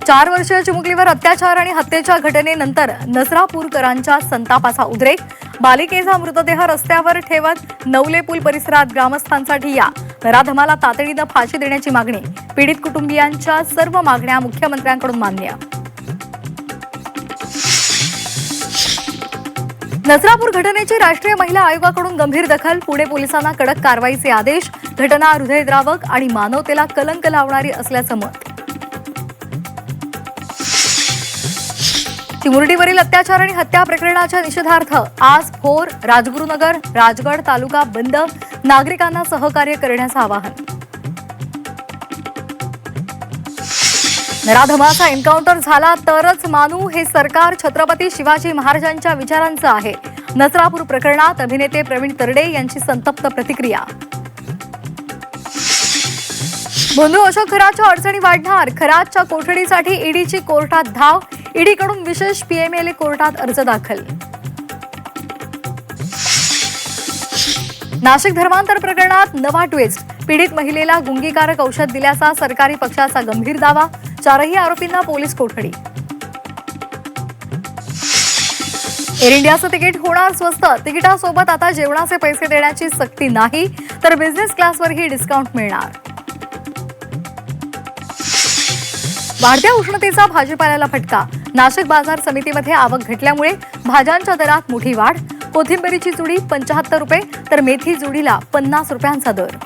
4 वर्षीय चिमुकलीवर अत्याचार आणि हत्येच्या घटनेनंतर नसरापूरकरांच्या संतापाचा उद्रेक। बालिकेचा मृतदेह रस्त्यावर ठेवत नवले पूल परिसरात ग्रामस्थांसाठी या नराधमाला तातडीने फाशी देण्याची मागणी। पीडित कुटुंबियांच्या सर्व मागण्या मुख्यमंत्र्यांकडून मान्य। नसरापूर घटनेची राष्ट्रीय महिला आयोगाकडून गंभीर दखल। पुणे पोलिसांना कडक कारवाईचे आदेश। घटना हृदयद्रावक आणि मानवतेला कलंक लावणारी असल्याचं मत। चिमुरडीवरील अत्याचार आणि हत्या प्रकरणाच्या निषेधार्थ आज भोर, राजगुरुनगर, राजगड तालुका बंद। नागरिकांना सहकार्य करण्याचं आवाहन। नराधमाचा एन्काउंटर झाला तरच मानू हे सरकार छत्रपती शिवाजी महाराजांच्या विचारांचं आहे। नसरापूर प्रकरणात अभिनेते प्रवीण तरडे यांची संतप्त प्रतिक्रिया। बंधू अशोक खरातच्या अडचणी वाढणार। खरातच्या कोठडीसाठी ईडीची कोर्टात धाव। ईडीकडून विशेष पीएमएलए कोर्टात अर्ज दाखल। नाशिक धर्मांतर प्रकरणात नवा ट्विस्ट। पीडित महिलेला गुंगीकारक औषध दिल्याचा सरकारी पक्षाचा गंभीर दावा। 4ही आरोपींना पोलीस कोठडी। एअर इंडियाचं तिकीट होणार स्वस्त। तिकिटासोबत आता जेवणाचे पैसे देण्याची सक्ती नाही, तर बिझनेस क्लासवरही डिस्काउंट मिळणार। वाढत्या उष्णतेचा भाजीपाल्याला फटका। नाशिक बाजार समितीमध्ये आवक घटल्यामुळे भाज्यांच्या दरात मोठी वाढ। कोथिंबीरीची जुडी 75 रुपये तर मेथी जुडीला 50 रुपयांचा दर।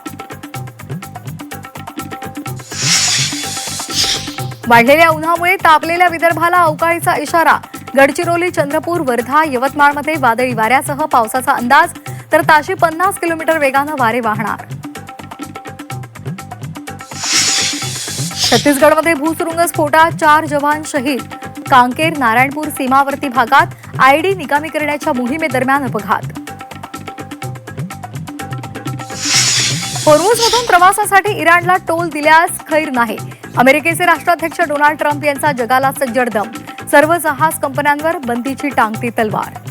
वाढलेल्या उन्हामुळे तापलेल्या विदर्भाला अवकाळीचा इशारा। गडचिरोली, चंद्रपूर, वर्धा, यवतमाळमध्ये वादळी वाऱ्यासह पावसाचा अंदाज, तर ताशी 50 किलोमीटर वेगानं वारे वाहणार। छत्तीसगडमध्ये भूसुरुंग स्फोटात 4 जवान शहीद। कांकेर, नारायणपूर सीमावर्ती भागात आयडी निकामी करण्याच्या मोहिमेदरम्यान अपघात। होर्मुझमधून प्रवासासाठी इराणला टोल दिल्यास खैर नाही। अमेरिकेचे राष्ट्राध्यक्ष डोनाल्ड ट्रम्प यांचा जगाला सज्जड दम। सर्व जहाज कंपन्यांवर बंदीची टांगती तलवार।